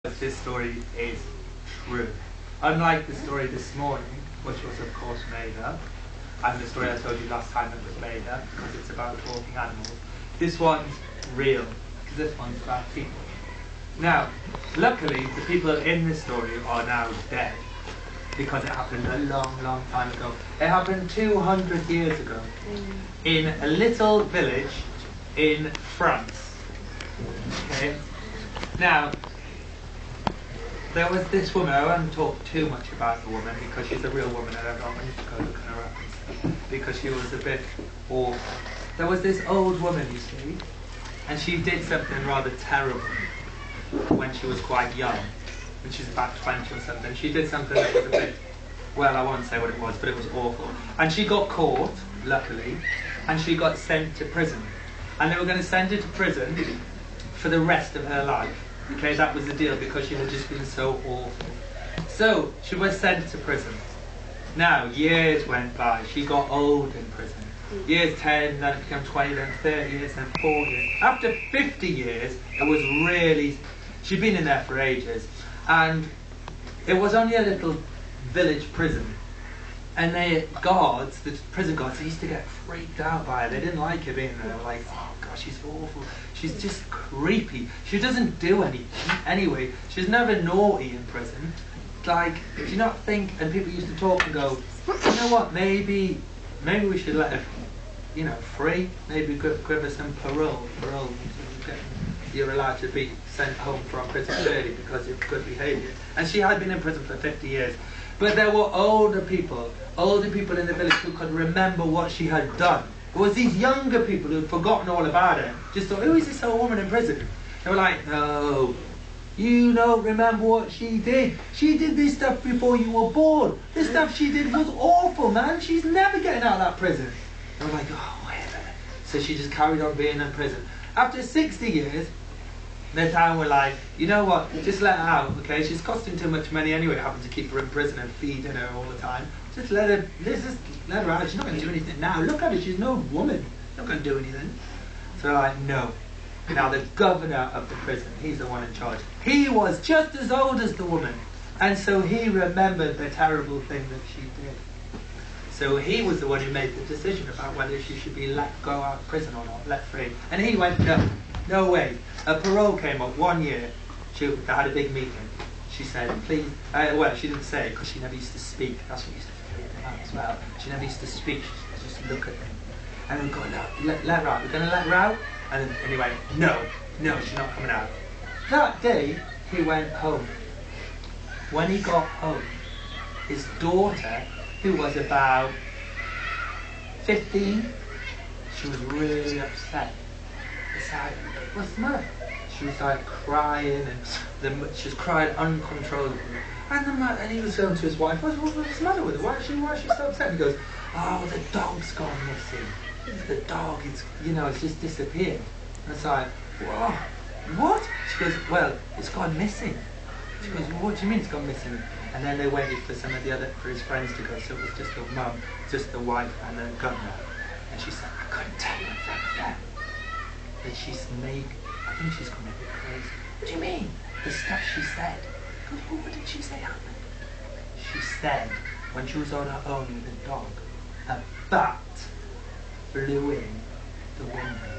This story is true. Unlike the story this morning, which was of course made up, and the story I told you last time that was made up because it's about talking animals, this one's real, because this one's about people. Now, luckily, the people in this story are now dead, because it happened a long, long time ago. It happened 200 years ago, in a little village in France. Okay? Now, there was this woman. I won't talk too much about the woman because she's a real woman and I don't want you to go looking her up and stuff, because she was a bit awful. There was this old woman, you see, and she did something rather terrible when she was quite young, when she was about 20 or something. She did something that was a bit, well, I won't say what it was, but it was awful. And she got caught, luckily, and she got sent to prison. And they were going to send her to prison for the rest of her life. Okay, that was the deal, because she had just been so awful. So, she was sent to prison. Now, years went by. She got old in prison. Years 10, then it became 20, then 30 years, then 40. After 50 years, it was really... She'd been in there for ages. And it was only a little village prison. And the guards, the prison guards, they used to get freaked out by her. They didn't like her being there. They were like, oh gosh, she's awful. She's just creepy. She doesn't do anything. Anyway, she's never naughty in prison. Like, do you not think, and people used to talk and go, you know what, maybe we should let her, you know, free. Maybe give her some parole. You're allowed to be sent home from prison early because of good behaviour. And she had been in prison for 50 years. But there were older people in the village who could remember what she had done. It was these younger people who had forgotten all about her. Just thought, who is this old woman in prison? They were like, no, you don't remember what she did. She did this stuff before you were born. This stuff she did was awful, man. She's never getting out of that prison. They were like, oh, wait a minute. So she just carried on being in prison. After 60 years, the town were like, you know what, just let her out, okay? She's costing too much money anyway, having to keep her in prison and feeding her all the time. Just let her out. She's not going to do anything now. Look at her, she's no woman. She's not going to do anything. So they're like, no. Now the governor of the prison, he's the one in charge. He was just as old as the woman. And so he remembered the terrible thing that she did. So he was the one who made the decision about whether she should be let go out of prison or not, let free. And he went, no way. A parole came up 1 year. They had a big meeting. She said, please, well, she didn't say it because she never used to speak. That's what used to freak them out as well. She never used to speak. She used to just look at them. And we go, no, let her out. We're going to let her out? And he went, no, she's not coming out. That day, he went home. When he got home, his daughter, who was about 15, she was really upset. It's like, what's the matter? She was like crying, and she was crying uncontrollably. And he was going to his wife, what's the matter with her? Why is she so upset? And he goes, oh, the dog's gone missing. The dog, it's just disappeared. And it's like, whoa, what? She goes, well, it's gone missing. She goes, well, what do you mean it's gone missing? And then they waited for for his friends to go, so it was just the mum, just the wife, and the governor. And she said, I couldn't tell you exactly. But I think she's gone a bit crazy. What do you mean? The stuff she said. I goes, well, what did she say happened? She said, when she was on her own with the dog, a bat flew in the window.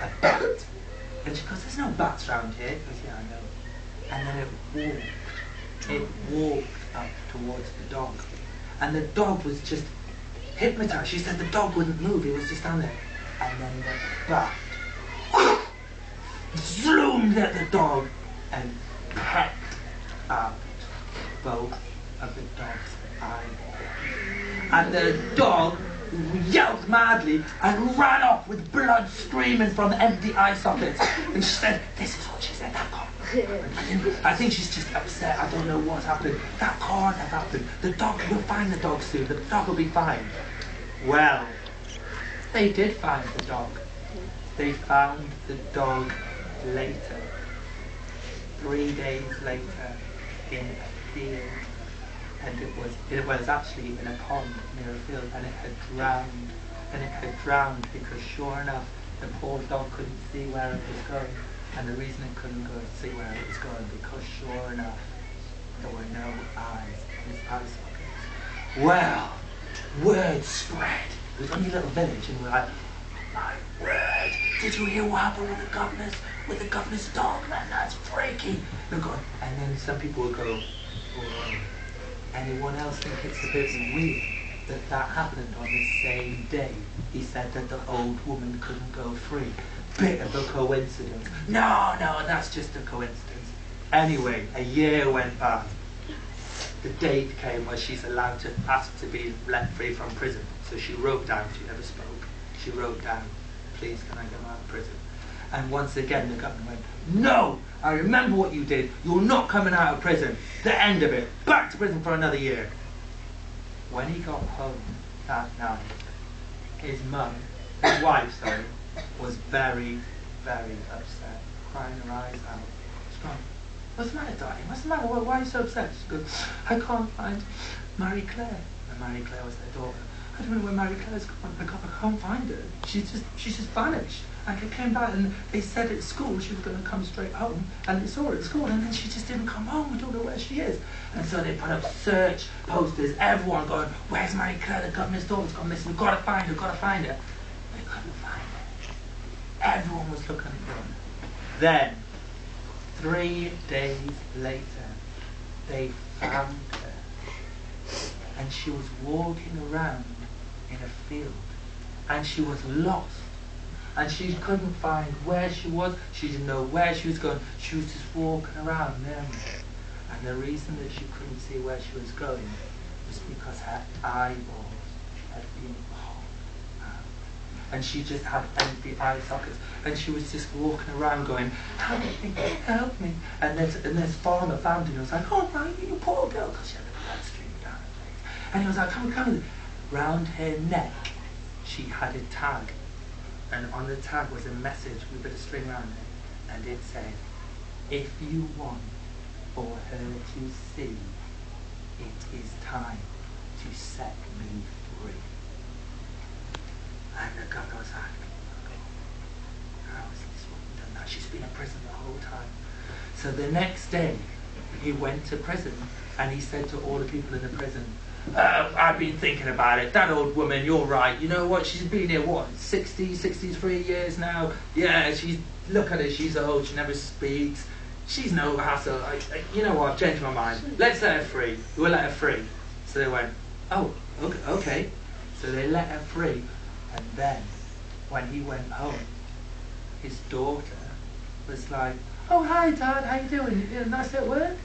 A bat. And she goes, there's no bats around here. He goes, yeah, I know. And then it walked up towards the dog. And the dog was just hypnotized. She said the dog wouldn't move, he was just down there. And then the bat zoomed at the dog and pecked out both of the dog's eyeballs. And the dog yelled madly and ran off with blood streaming from empty eye sockets. And she said, this is what she said, that can't. I think she's just upset. I don't know what's happened. That can't have happened. The dog, we'll find the dog soon. The dog will be fine. Well, they did find the dog. They found the dog later. 3 days later, in a field. And it was actually in a pond near a field, and it had drowned. And it had drowned because, sure enough, the poor dog couldn't see where it was going. And the reason it couldn't go see where it was going, because sure enough, there were no eyes in its eye sockets. Well, word spread. It was only a little village, and we were like, my word, did you hear what happened with the governor's dog, man? That's freaky. And then some people would go, oh, anyone else think it's a bit weird that happened on the same day? He said that the old woman couldn't go free. Bit of a coincidence. No, that's just a coincidence. Anyway, a year went by. The date came where she's allowed to ask to be let free from prison. So she wrote down, she never spoke, she wrote down, please can I get out of prison? And once again the governor went, no, I remember what you did, you're not coming out of prison. The end of it, back to prison for another year. When he got home that night, his wife, was very, very upset, crying her eyes out. She's gone, what's the matter, darling? What's the matter? Why are you so upset? She goes, I can't find Marie Claire. And Marie Claire was their daughter. I don't know where Marie Claire's gone. I can't find her. She's just vanished. And I came back and they said at school she was going to come straight home, and they saw her at school, and then she just didn't come home. We don't know where she is. And so they put up search posters, everyone going, where's Marie Claire? The governor's daughter's gone missing. We've got to find her, They couldn't find her. Everyone was looking for her. Then, 3 days later, they found her. And she was walking around in a field. And she was lost. And she couldn't find where she was. She didn't know where she was going. She was just walking around there. And the reason that she couldn't see where she was going was because her eyeballs had been popped out. And she just had empty eye sockets. And she was just walking around going, help me, help me. And this farmer found her and was like, oh my, you poor girl, because she had the blood streaming down her face. And he was like, come. Round her neck, she had a tag. And on the tag was a message with a bit of string around it. And it said, if you want for her to see, it is time to set me free. And the governor was like, how has this woman done that? She's been in prison the whole time. So the next day, he went to prison and he said to all the people in the prison, I've been thinking about it. That old woman, you're right. You know what? She's been here, 63 years now? Yeah, look at her. She's old. She never speaks. She's no hassle. You know what? I've changed my mind. Let's let her free. We'll let her free. So they went, oh, okay. So they let her free. And then, when he went home, his daughter was like, oh, hi, Dad. How you doing? You nice at work?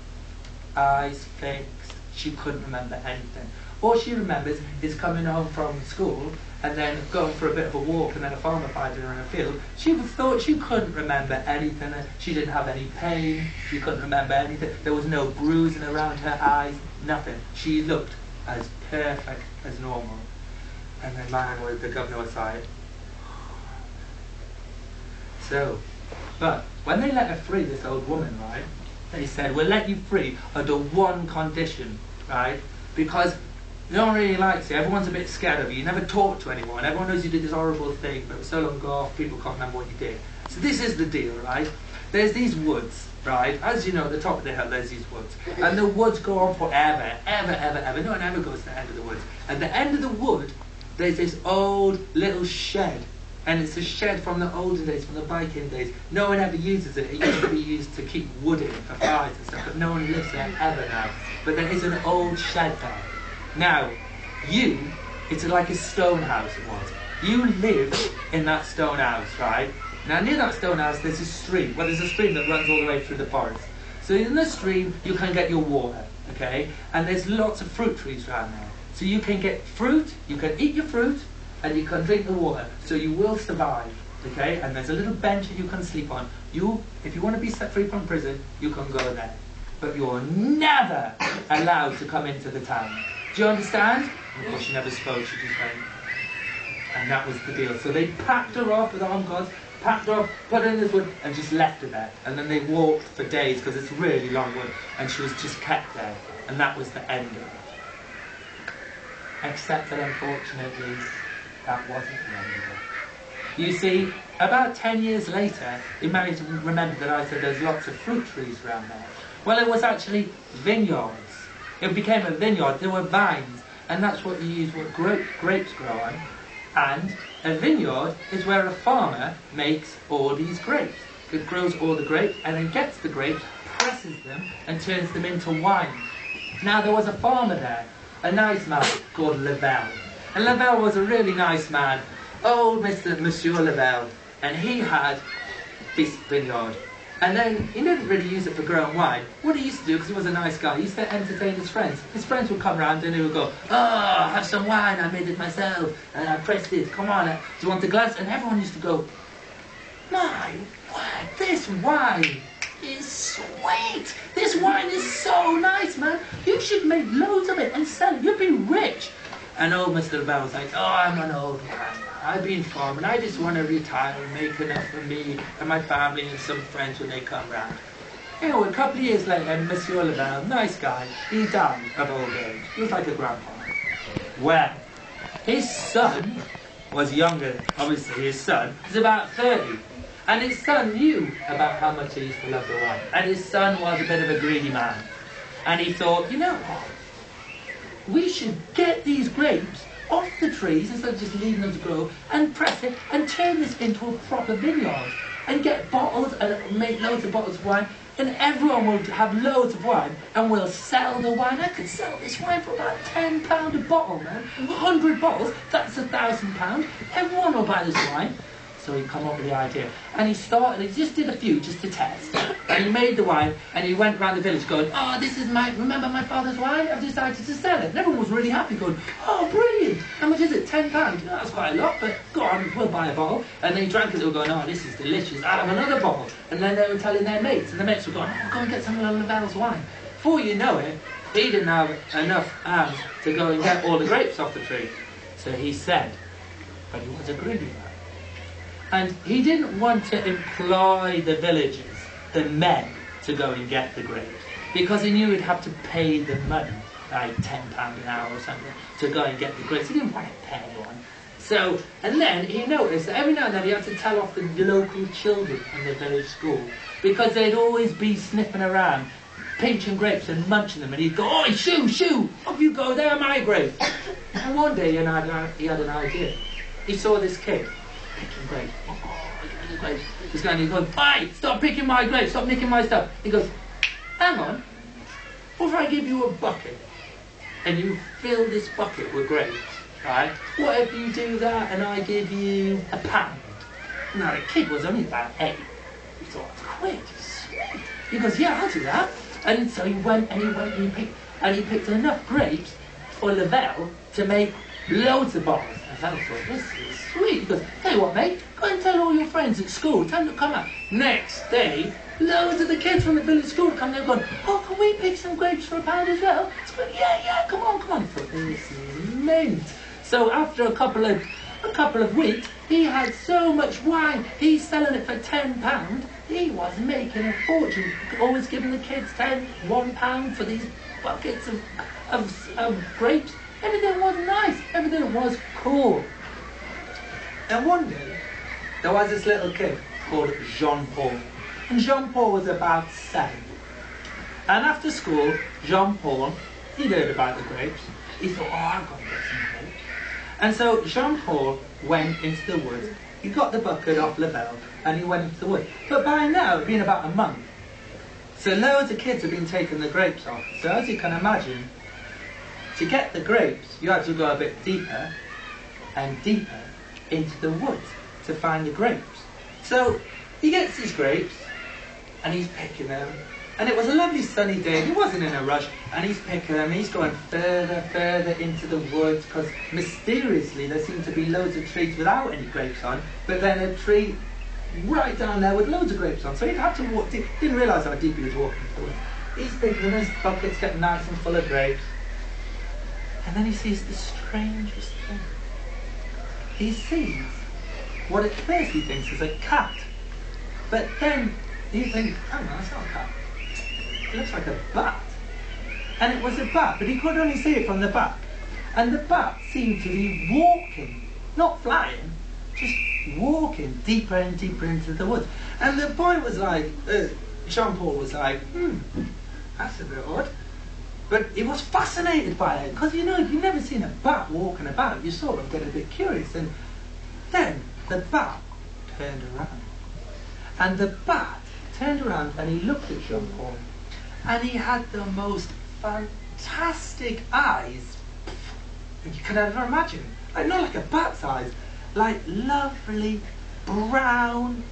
Eyes fixed. She couldn't remember anything. All she remembers is coming home from school and then going for a bit of a walk and then a farmer finding her in a field. She thought she couldn't remember anything. She didn't have any pain. She couldn't remember anything. There was no bruising around her eyes, nothing. She looked as perfect as normal. And the governor was like, so, but when they let her free, this old woman, right, they said, we'll let you free under one condition, right? Because no one really likes you. Everyone's a bit scared of you. You never talk to anyone. Everyone knows you did this horrible thing, but it was so long ago, people can't remember what you did. So this is the deal, right? There's these woods, right? As you know, at the top of the hill, there's these woods. And the woods go on forever, ever. No one ever goes to the end of the woods. At the end of the wood, there's this old little shed. And it's a shed from the olden days, from the Viking days. No one ever uses it. It used to be used to keep wood in for fires and stuff, but no one lives there ever now. But there is an old shed there. Now, it's like a stone house it was. You live in that stone house, right? Now, near that stone house, there's a stream. Well, there's a stream that runs all the way through the forest. So in the stream, you can get your water, okay? And there's lots of fruit trees around there. So you can get fruit, you can eat your fruit, and you can drink the water, so you will survive, okay? And there's a little bench that you can sleep on. If you want to be set free from prison, you can go there. But you're never allowed to come into the town. Do you understand? Of course, she never spoke, she just went. And that was the deal. So they packed her off with armed guards, packed her off, put her in this wood, and just left her there. And then they walked for days, because it's a really long wood, and she was just kept there. And that was the end of it. Except that, unfortunately, that wasn't the end of it. You see, about 10 years later, you might remember that I said there's lots of fruit trees around there. Well, it was actually vineyards. It became a vineyard. There were vines, and that's what you use what grapes grow on. And a vineyard is where a farmer makes all these grapes. It grows all the grapes and then gets the grapes, presses them, and turns them into wine. Now, there was a farmer there, a nice man called Lavelle. And Lavelle was a really nice man, old Monsieur Lavelle, and he had this vineyard. And then he didn't really use it for growing wine. What he used to do, because he was a nice guy, he used to entertain his friends. His friends would come around and he would go, "Oh, have some wine, I made it myself, and I pressed it, come on, do you want a glass?" And everyone used to go, "My word, this wine is sweet. This wine is so nice, man. You should make loads of it and sell it. You'll be rich." And old Mr. Lavelle was like, "Oh, I'm an old man. I've been farming. I just want to retire and make enough for me and my family and some friends when they come round." You know, a couple of years later, Monsieur Lavelle, nice guy, he died of old age. He was like a grandpa. Well, his son was younger. Obviously, his son was about 30. And his son knew about how much he used to love the wine. And his son was a bit of a greedy man. And he thought, you know what? We should get these grapes off the trees instead of just leaving them to grow and press it and turn this into a proper vineyard and get bottles and make loads of bottles of wine, and everyone will have loads of wine and we'll sell the wine. I could sell this wine for about £10 a bottle, man. 100 bottles, that's £1,000. Everyone will buy this wine. So he come up with the idea. And he just did a few just to test. And he made the wine and he went around the village going, "Oh, this is remember my father's wine? I've decided to sell it." And everyone was really happy going, "Oh, brilliant. How much is it? £10. That's quite a lot, but go on, we'll buy a bottle." And they drank it, they were going, "Oh, this is delicious. I'll have another bottle." And then they were telling their mates, and the mates were going, "Oh, go and get some of Lavelle's wine." Before you know it, he didn't have enough hands to go and get all the grapes off the tree. So he said, but he was a greedy man. And he didn't want to employ the villagers, the men, to go and get the grapes, because he knew he'd have to pay the money, like £10 an hour or something, to go and get the grapes. He didn't want to pay anyone. So, and then he noticed that every now and then he had to tell off the local children in the village school, because they'd always be sniffing around, pinching grapes and munching them, and he'd go, "Oi, shoo, off you go, they're my grapes." And one day he had an idea. He saw this kid picking grapes. Grapes. He's going, "Hey, stop picking my grapes, stop nicking my stuff." He goes, "Hang on, what if I give you a bucket and you fill this bucket with grapes, right? What if you do that and I give you £1?" Now the kid was only about 8. He thought, "Quid, sweet." He goes, "Yeah, I'll do that." And so he went and he picked enough grapes for Lavelle to make loads of bottles. And Lavelle thought, "This is sweet." He goes, "Tell you what, mate, go and tell all your friends at school, tell them to come out." Next day, loads of the kids from the village school come there going, "Oh, can we pick some grapes for £1 as well?" He's going, yeah, come on. He thought, "This is mint." So after a couple of weeks, he had so much wine, he's selling it for £10. He was making a fortune, always giving the kids £1 for these buckets of grapes. Everything was nice, everything was cool. And one day, there was this little kid called Jean-Paul. And Jean-Paul was about 7. And after school, Jean-Paul, he'd heard about the grapes. He thought, "Oh, I've got to get some grapes." And so Jean-Paul went into the woods. He got the bucket off Lavelle and he went into the woods. But by now, it'd been about a month. So loads of kids had been taking the grapes off. So as you can imagine, to get the grapes, you had to go a bit deeper and deeper into the woods to find the grapes. So he gets these grapes and he's picking them. And it was a lovely sunny day, he wasn't in a rush, and he's picking them, he's going further into the woods, because mysteriously there seemed to be loads of trees without any grapes on, but then a tree right down there with loads of grapes on. So he'd have to walk deep, didn't realise how deep he was walking through it. He's picking his buckets, getting nice and full of grapes. And then he sees the strangest thing. He sees what at first he thinks is a cat. But then he thinks, hang on, that's not a cat. It looks like a bat. And it was a bat, but he could only see it from the back. And the bat seemed to be walking, not flying, just walking deeper and deeper into the woods. And the boy was like, Jean-Paul was like, that's a bit odd. But he was fascinated by it, because you know, if you've never seen a bat walking about, you sort of get a bit curious. And then the bat turned around. And the bat turned around and he looked at Jean-Paul. And he had the most fantastic eyes that you could ever imagine. Like, not like a bat's eyes, like lovely, brown,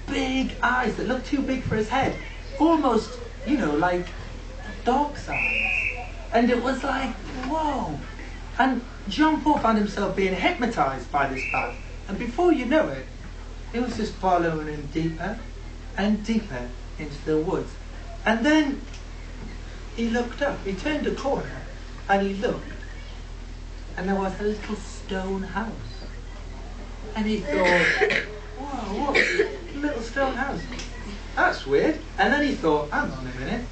big eyes that looked too big for his head. Almost, you know, like a dog's eyes. And it was like, whoa. And Jean-Paul found himself being hypnotized by this bat. And before you know it, he was just following him deeper and deeper into the woods. And then he looked up, he turned a corner and he looked. And there was a little stone house. And he thought, whoa, what? A little stone house. That's weird. And then he thought, hang on a minute,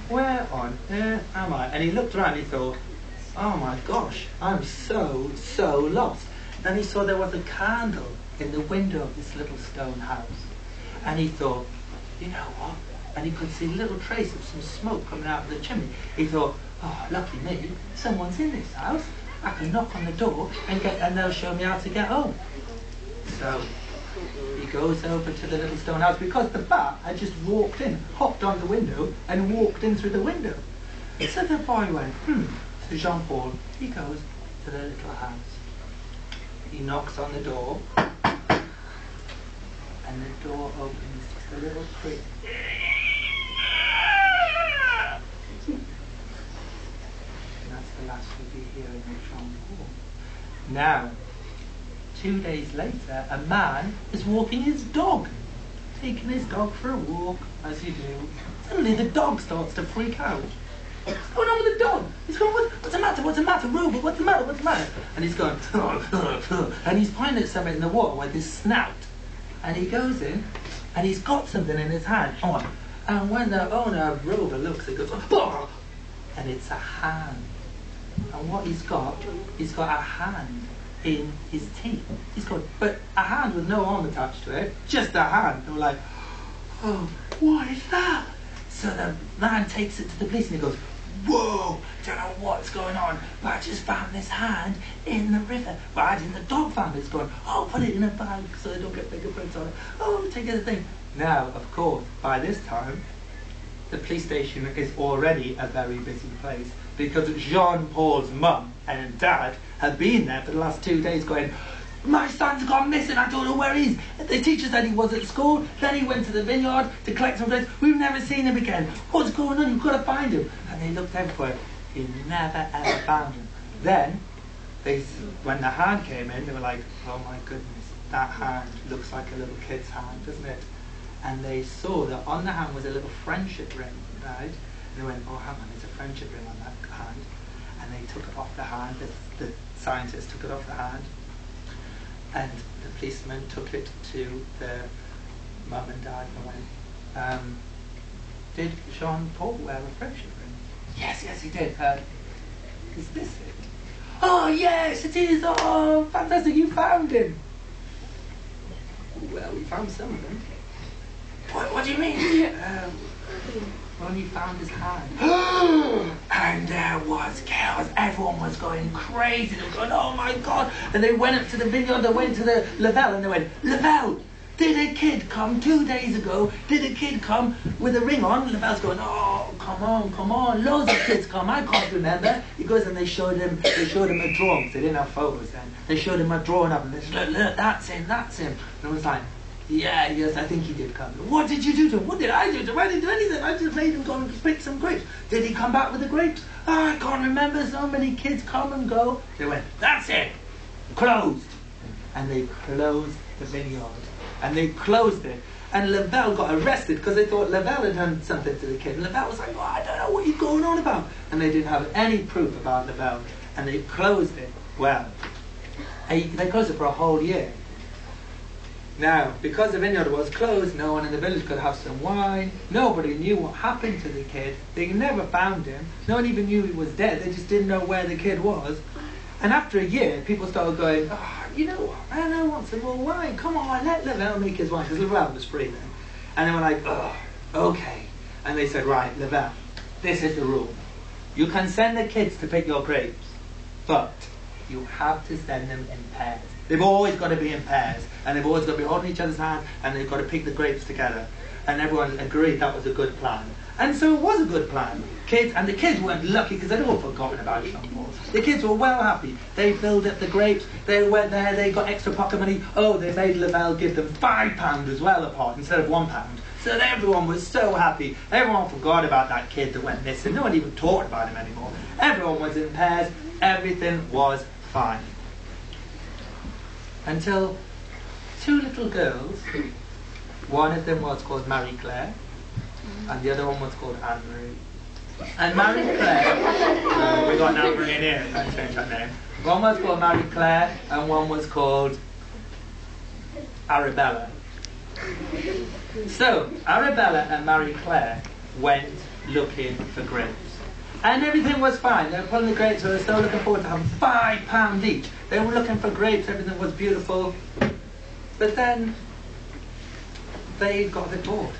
where on earth am I? And he looked around and he thought, oh my gosh, I'm so lost. And he saw there was a candle in the window of this little stone house. And he thought, you know what? And he could see a little trace of some smoke coming out of the chimney. He thought, oh, lucky me, someone's in this house. I can knock on the door and they'll show me how to get home. So he goes over to the little stone house, because the bat had just walked in, hopped on the window and walked in through the window. So the boy went, So Jean-Paul, he goes to the little house. He knocks on the door and the door opens just a little creak. The last we'll be hearing of Jean-Paul. Now, 2 days later, a man is walking his dog, taking his dog for a walk, as you do. Suddenly the dog starts to freak out. What's going on with the dog? He's going, what's the matter? What's the matter, Robert? What's the matter? What's the matter? And he's going, and he's pointing at something in the water with his snout. And he goes in, and he's got something in his hand. And when the owner of Rover looks, he goes, and it's a hand. And what he's got a hand in his teeth. But a hand with no arm attached to it, just a hand. And we're like, oh, what is that? So the man takes it to the police and he goes, whoa, don't know what's going on, but I just found this hand in the river. Right, and the dog found it. It's going, oh, put it in a bag so they don't get fingerprints on it. Oh, take the thing. Now, of course, by this time, the police station is already a very busy place, because Jean-Paul's mum and dad had been there for the last 2 days going, my son's gone missing, I don't know where he is. The teacher said he was at school, then he went to the vineyard to collect some grapes. We've never seen him again. What's going on? You've got to find him. And they looked everywhere. He never ever found him. Then, when the hand came in, they were like, oh my goodness, that hand looks like a little kid's hand, doesn't it? And they saw that on the hand was a little friendship ring, right? And they went, oh, hang on, there's a friendship ring on that hand. And they took it off the hand, the scientists took it off the hand, and the policeman took it to the mum and dad and went, did Jean-Paul wear a friendship ring? Yes, he did. Is this it? Oh, yes, it is. Oh, fantastic, you found him. Well, we found some of them. What do you mean? We only found his hand. And there was chaos. Everyone was going crazy. They were going, oh my God. And they went up to the vineyard, they went to the Lavelle, and they went, Lavelle, did a kid come 2 days ago? Did a kid come with a ring on? Lavelle's going, oh, come on. Loads of kids come. I can't remember. He goes and they showed him a drawing. They didn't have photos then. They showed him a drawing of him. They said, look, that's him. And it was like, yes, I think he did come. What did you do to him? What did I do to him? I didn't do anything. I just made him go and pick some grapes. Did he come back with the grapes? Oh, I can't remember. So many kids come and go. They went, that's it. Closed. And they closed the vineyard. And they closed it. And Lavelle got arrested because they thought Lavelle had done something to the kid. And Lavelle was like, oh, I don't know what you're going on about. And they didn't have any proof about Lavelle. And they closed it. Well, they closed it for a whole year. Now, because the vineyard was closed, no one in the village could have some wine. Nobody knew what happened to the kid. They never found him. No one even knew he was dead. They just didn't know where the kid was. And after a year, people started going, oh, you know what, I want some more wine. Come on, let Lavelle make his wine, because Lavelle was free then. And they were like, oh, okay. And they said, right, Lavelle, this is the rule. You can send the kids to pick your grapes, but you have to send them in pairs. They've always got to be in pairs, and they've always got to be holding each other's hand, and they've got to pick the grapes together. And everyone agreed that was a good plan. And so it was a good plan. The kids weren't lucky because they'd all forgotten about Jean-Paul. The kids were well happy. They filled up the grapes, they went there, they got extra pocket money. Oh, they made Lavelle give them £5 as well a pot instead of £1. So everyone was so happy. Everyone forgot about that kid that went missing. No one even talked about him anymore. Everyone was in pairs. Everything was fine. Until two little girls, one of them was called Marie Claire, and the other one was called Anne-Marie. And Marie Claire, we got an Anne-Marie in here, I changed that name. One was called Marie Claire, and one was called Arabella. So, Arabella and Marie Claire went looking for grapes. And everything was fine. They were pulling the grapes, so they were still looking forward to having £5 each. They were looking for grapes, everything was beautiful. But then, they got a bit bored.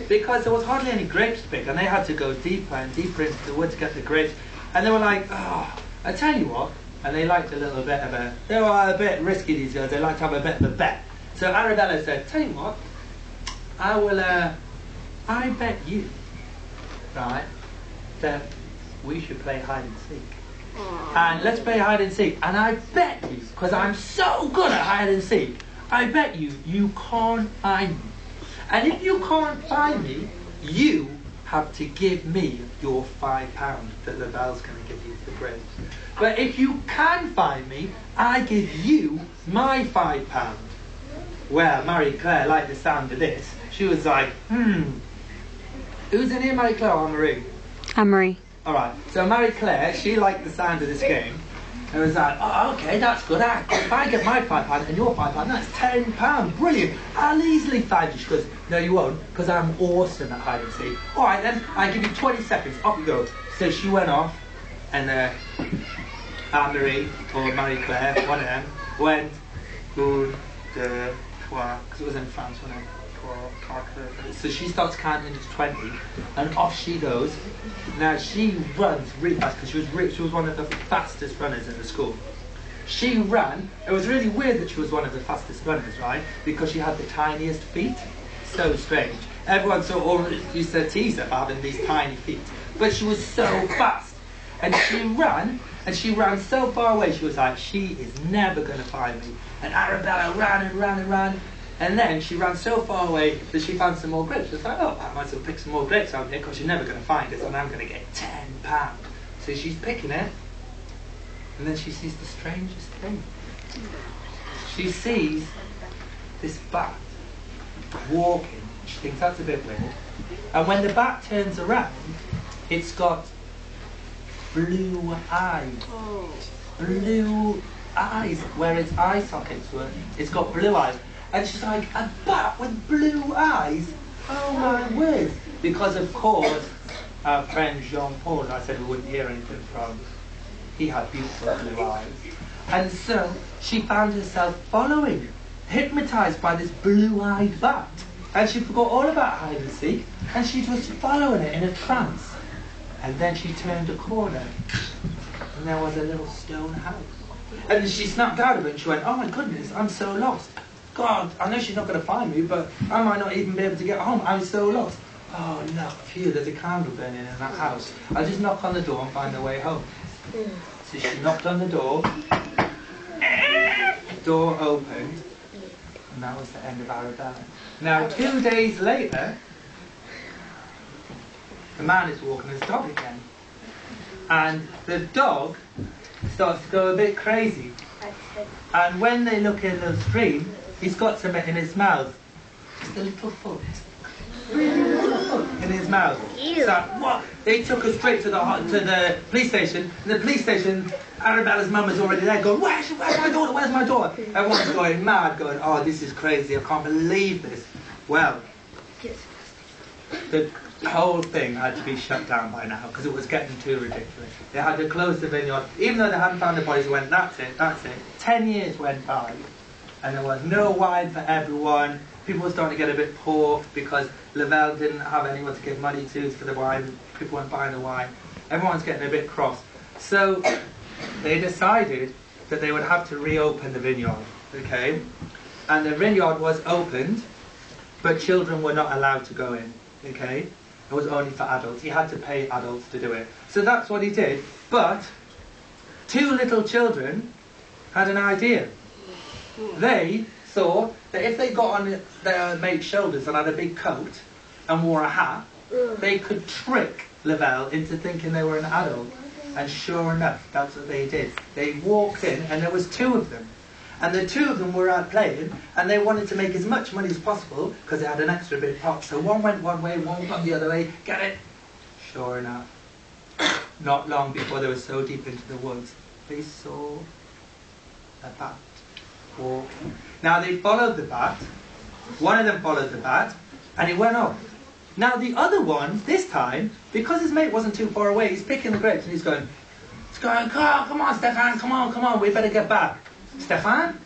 Because there was hardly any grapes to pick, and they had to go deeper and deeper into the wood to get the grapes. And they were like, oh, I tell you what. And they liked a little bit of a, they were a bit risky, these girls. They liked to have a bit of a bet. So Arabella said, tell you what, I bet you, right, that we should play hide and seek. And let's play hide and seek. And I bet you, because I'm so good at hide and seek, I bet you can't find me. And if you can't find me, you have to give me your £5 that Lavelle's going to give you for grapes. But if you can find me, I give you my £5. Well, Marie Claire liked the sound of this. She was like, who's in here, Marie Claire or Anne-Marie? Anne-Marie. Alright, so Marie Claire, she liked the sound of this game. And was like, oh, okay, that's good. If I get my £5 and your £5, that's £10. Brilliant. I'll easily find you. She goes, no, you won't, because I'm awesome at hide and seek. All right, then, I give you 20 seconds. Off you go. So she went off, and Anne-Marie, or Marie Claire, one of them, went, une, deux, trois, because it was in France, wasn't it? So she starts counting to 20, and off she goes. Now she runs really fast because she was one of the fastest runners in the school. She ran. It was really weird that she was one of the fastest runners, right? Because she had the tiniest feet. So strange. Everyone sort of used to tease her for having these tiny feet, but she was so fast, and she ran so far away. She was like, she is never going to find me. And Arabella ran and ran and ran. And then she ran so far away that she found some more grapes. She was like, oh, I might as well pick some more grapes out here because she's never going to find us and I'm going to get £10. So she's picking it, and then she sees the strangest thing. She sees this bat walking. She thinks that's a bit weird. And when the bat turns around, it's got blue eyes. Blue eyes, where its eye sockets were. It's got blue eyes. And she's like, a bat with blue eyes? Oh my word. Because of course, our friend Jean-Paul, I said we wouldn't hear anything from, he had beautiful blue eyes. And so she found herself following, hypnotised by this blue-eyed bat. And she forgot all about hide and seek, and she was following it in a trance. And then she turned a corner, and there was a little stone house. And then she snapped out of it and she went, oh my goodness, I'm so lost. God, I know she's not going to find me, but I might not even be able to get home. I'm so lost. Oh no, phew, there's a candle burning in that house. I'll just knock on the door and find the way home. So she knocked on the door. Door opened. And that was the end of Arabella. Now, 2 days later, the man is walking his dog again. And the dog starts to go a bit crazy. And when they look in the stream, he's got something in his mouth. Just a little foot. In his mouth. So, what? They took her straight to the police station. And the police station, Arabella's mum is already there going, where's my daughter? Where's my daughter? Everyone's going mad, going, oh, this is crazy. I can't believe this. Well, the The whole thing had to be shut down by now because it was getting too ridiculous. They had to close the vineyard. Even though they hadn't found the bodies, they went, that's it, that's it. 10 years went by and there was no wine for everyone. People were starting to get a bit poor because Lavelle didn't have anyone to give money to for the wine. People weren't buying the wine. Everyone's getting a bit cross. So they decided that they would have to reopen the vineyard, okay? And the vineyard was opened, but children were not allowed to go in, okay? It was only for adults. He had to pay adults to do it. So that's what he did. But 2 little children had an idea. They thought that if they got on their mate's shoulders and had a big coat and wore a hat, they could trick Lavelle into thinking they were an adult. And sure enough, that's what they did. They walked in, and there was 2 of them. And the 2 of them were out playing, and they wanted to make as much money as possible because they had an extra big pot. So one went one way, one went the other way. Get it? Sure enough, not long before they were so deep into the woods, they saw a bat walking. Now they followed the bat. One of them followed the bat, and he went off. Now the other one, this time, because his mate wasn't too far away, he's picking the grapes and he's going, come on, Stefan, come on, we better get back. Stefan?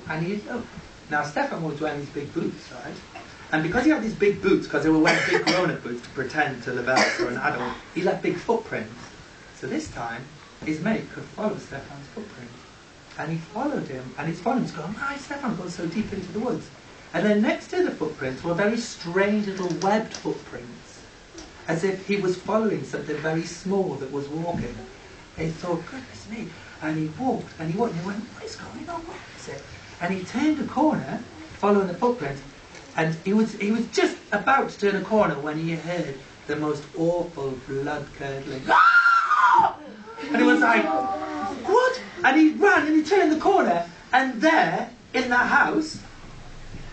And he looked. Now Stefan was wearing these big boots, right? And because he had these big boots, because they were wearing big grown-up boots to pretend to Lavelle for an adult, he left big footprints. So this time, his mate could follow Stefan's footprints. And he followed him, and he's following him, he's going, why Stefan got so deep into the woods? And then next to the footprints were very strange little webbed footprints, as if he was following something very small that was walking. They thought, goodness me. And he walked, and he went, what is going on? What is it? And he turned a corner, following the footprints, and he was just about to turn a corner when he heard the most awful, blood-curdling, "Ah!" And he was like, what? And he ran, and he turned the corner, and there, in the house,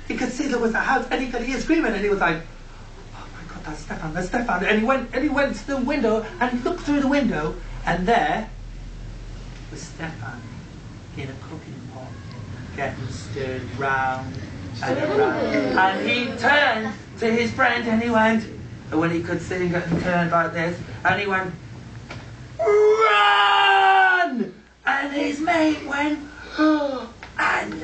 he could see there was a house, and he could hear screaming, and he was like, oh my God, that's Stefan. And he went to the window, and he looked through the window, and there was Stefan in a cooking pot, getting stirred round and around. And he turned to his friend, and he went, and when he could see him getting turned like this, and he went, run! And his mate went, and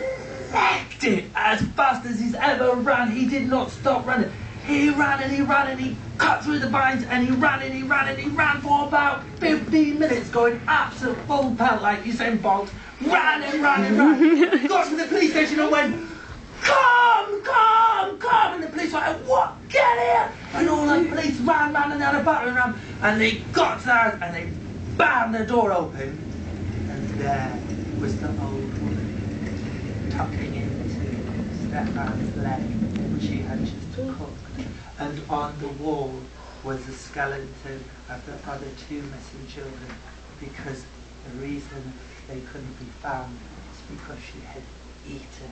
legged it as fast as he's ever run. He did not stop running. He ran and he ran and he cut through the vines and he ran and he ran and he ran for about 15 minutes going absolute full pelt like Usain Bolt. Ran and ran and ran. Got to the police station and went, come! And the police were like, what? Get here! And all the police ran and they had a battering ram and they got to the house and they banged the door open and there was the old woman tucking into Stefan's leg which she had just cooked. And on the wall was the skeleton of the other 2 missing children, because the reason they couldn't be found is because she had eaten.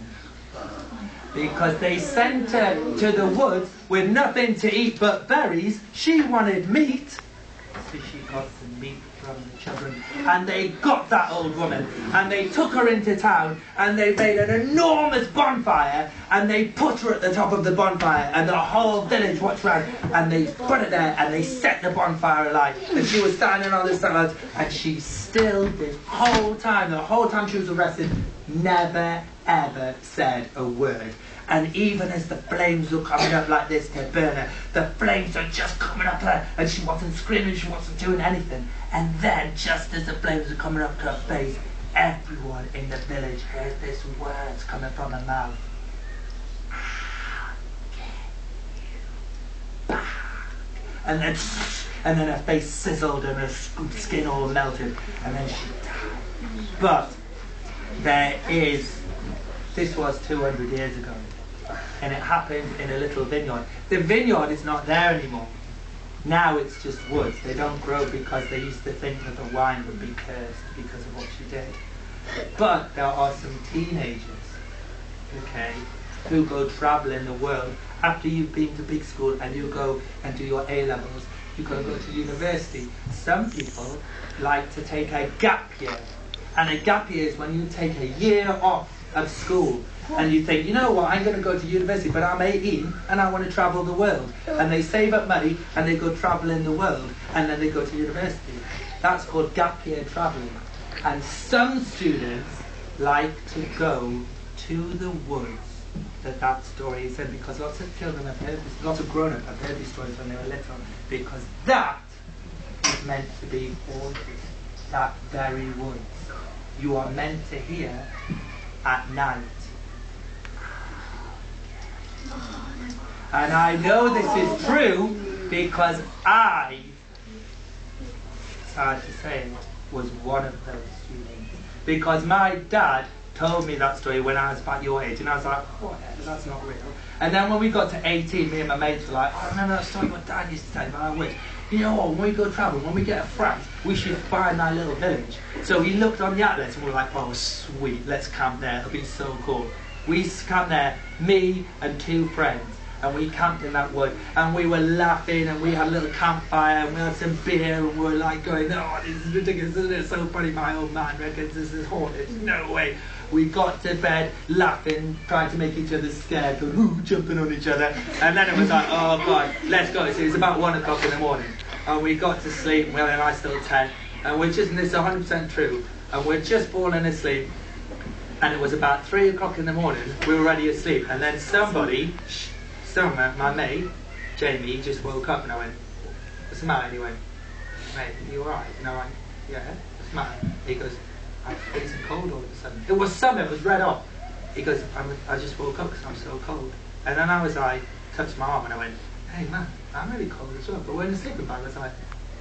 Because they sent her to the woods with nothing to eat but berries. She wanted meat, so she got some meat from the children. And they got that old woman, and they took her into town, and they made an enormous bonfire, and they put her at the top of the bonfire, and the whole village watched round, and they put her there, and they set the bonfire alight. And she was standing on the sides, and she still, the whole time she was arrested, never ever said a word. And even as the flames were coming up like this to burn her, the flames are just coming up her, and she wasn't screaming, she wasn't doing anything. And then, just as the flames were coming up to her face, everyone in the village heard these words coming from her mouth. And then her face sizzled and her skin all melted, and then she died. But this was 200 years ago, and it happened in a little vineyard. The vineyard is not there anymore. Now it's just woods. They don't grow because they used to think that the wine would be cursed because of what she did. But there are some teenagers, okay, who go traveling the world. After you've been to big school and you go and do your A-levels, you go to university. Some people like to take a gap year. And a gap year is when you take a year off of school. And you think, you know what, I'm going to go to university, but I'm 18 and I want to travel the world. And they save up money and they go travelling the world and then they go to university. That's called gap year travelling. And some students like to go to the woods. That story is said because lots of children have heard this, lots of grown-ups have heard these stories when they were little, because that is meant to be haunted. That very woods. You are meant to hear at night. And I know this is true because I, sad to say, was one of those students. Because my dad told me that story when I was about your age, and I was like, whatever, that's not real. And then when we got to 18, me and my mates were like, I remember that story what Dad used to tell me, I wish. You know what, when we go travelling, when we get to France, we should find that little village. So we looked on the atlas and we were like, oh sweet, let's camp there, it'll be so cool. We camped there, me and 2 friends, and we camped in that wood, and we were laughing, and we had a little campfire, and we had some beer, and we were like going, oh, this is ridiculous, isn't it so funny, my old man reckons this is haunted, no way. We got to bed laughing, trying to make each other scared, going, ooh, jumping on each other, and then it was like, oh God, let's go. So it was about 1 o'clock in the morning, and we got to sleep, and we had a nice little tent, and we're just, and this is 100% true, and we're just falling asleep, and it was about 3 o'clock in the morning, we were already asleep, and then somebody, my mate, Jamie, just woke up, and I went, what's the matter? And he went, mate, are you alright? And I went, yeah, what's the matter? He goes, I'm freezing cold all of a sudden. It was summer, it was red hot. He goes, I just woke up because I'm so cold. And then I was like, touched my arm and I went, hey man, I'm really cold as well. But we're in a sleeping bag. I was like,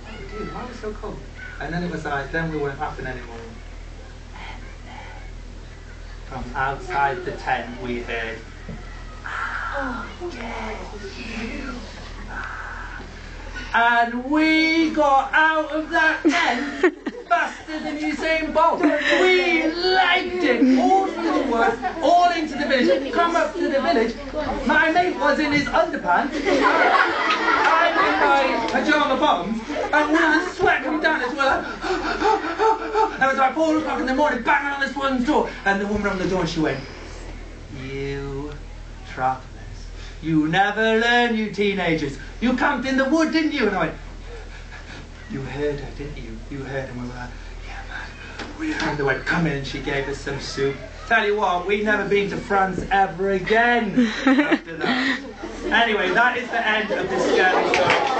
oh dude, why are we so cold? And then it was like, then we weren't laughing anymore. From outside the tent we heard, and we got out of that tent faster than Usain Bolt. We legged it all through the woods, all into the village, come up to the village. My mate was in his underpants, I'm in my pyjama bottoms, and we had sweat coming down as well. And it was like 4 o'clock in the morning, banging on this woman's door. And the woman on the door, she went, you travellers, you never learn, you teenagers. You camped in the wood, didn't you? And I went, you heard her, didn't you? You heard her. And we were like, yeah man, we heard her. And they went, come in, and she gave us some soup. Tell you what, we've never been to France ever again after that. Anyway, that is the end of this scary story.